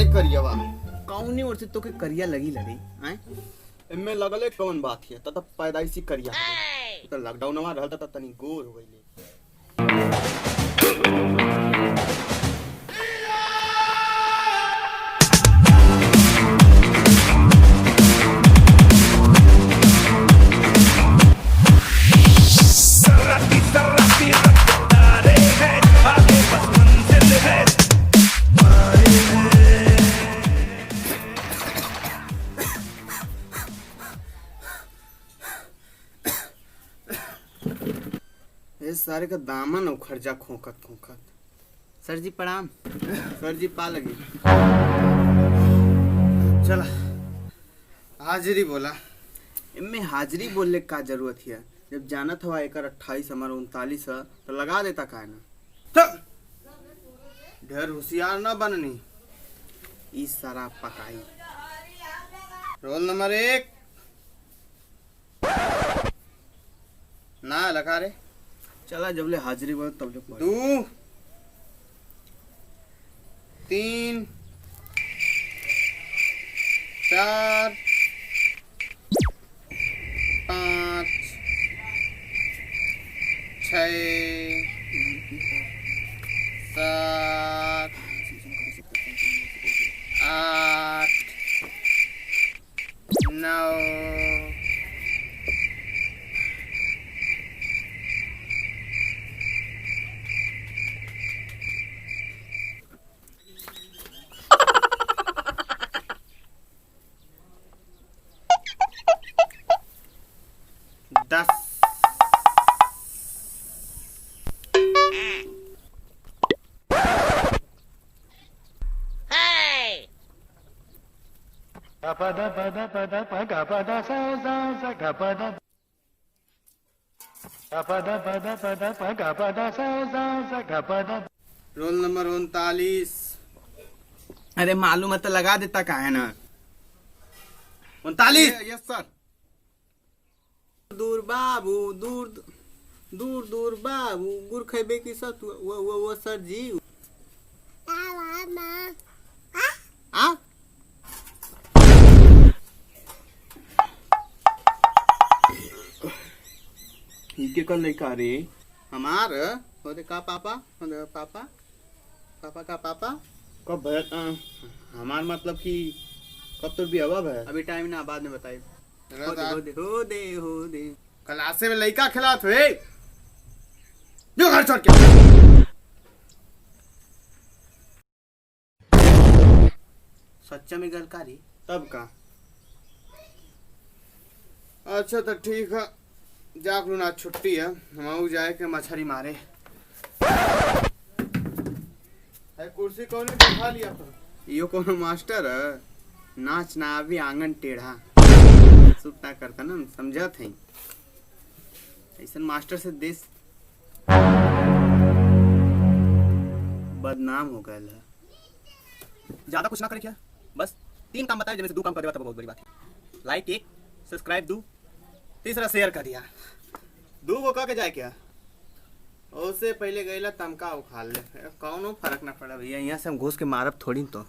सारे करियवा कौनी ओर से तो के करिया लगी लड़ी हैं? इनमें लगले कौन बात है तब पैदाइशी करिया तो लॉकडाउन में रहता त तनी गोर हो गईले। ये सारे का दामन उखड़ जा खोखत खोखत। सर जी प्रणाम। सर जी पा लगी चला हाजिरी बोला। इनमें हाजिरी बोलने का जरूरत है जब जानत हवा एकर 28 हमारा 39 है तो लगा देता काहे ना। ढेर होशियार न बननी। ई सारा पकाई। रोल नंबर 1 ना लगा रे। चला जबले हाजिरी बोल तब ले 2 3 4 5 6 7 8 9 10 रोल नंबर 39। अरे मालूम है तो लगा देता काहे ना। 39। Yes sir. दूर बाबू दूर दूर दूर बाबू गुड़ खेबे की सत वो सर जी आ के कर लइका रे हमार होते का पापा होते पापा पापा का पापा कब हमार मतलब कि कब तो भी हवा है अभी टाइम ना बाद में बताइए। हो दे क्लासे में लइका खिलात हुए जो घर छोड़ के सच्चा में गलकारी तब का। अच्छा तो ठीक है जाक लू ना छुट्टी है हम जाए के मछली मारे है। कुर्सी कौन बैठा लिया तो यो कोनो मास्टर है नाच ना अभी आंगन टेढ़ा सुट्टा करता ना समझत है। ऐसा मास्टर से देश बदनाम हो गया है। ज्यादा कुछ ना करे क्या बस 3 काम बताए जिनमें से 2 काम कर देवा तब बहुत बड़ी बात है। लाइक 1 सब्सक्राइब 2 तीसरा शेयर कर दिया 2 को कह के जाए क्या उससे पहले गईला तमका उखाड़ ले कौनो फर्क ना पड़ा भैया यहाँ से हम घुस के मारब थोड़ी तो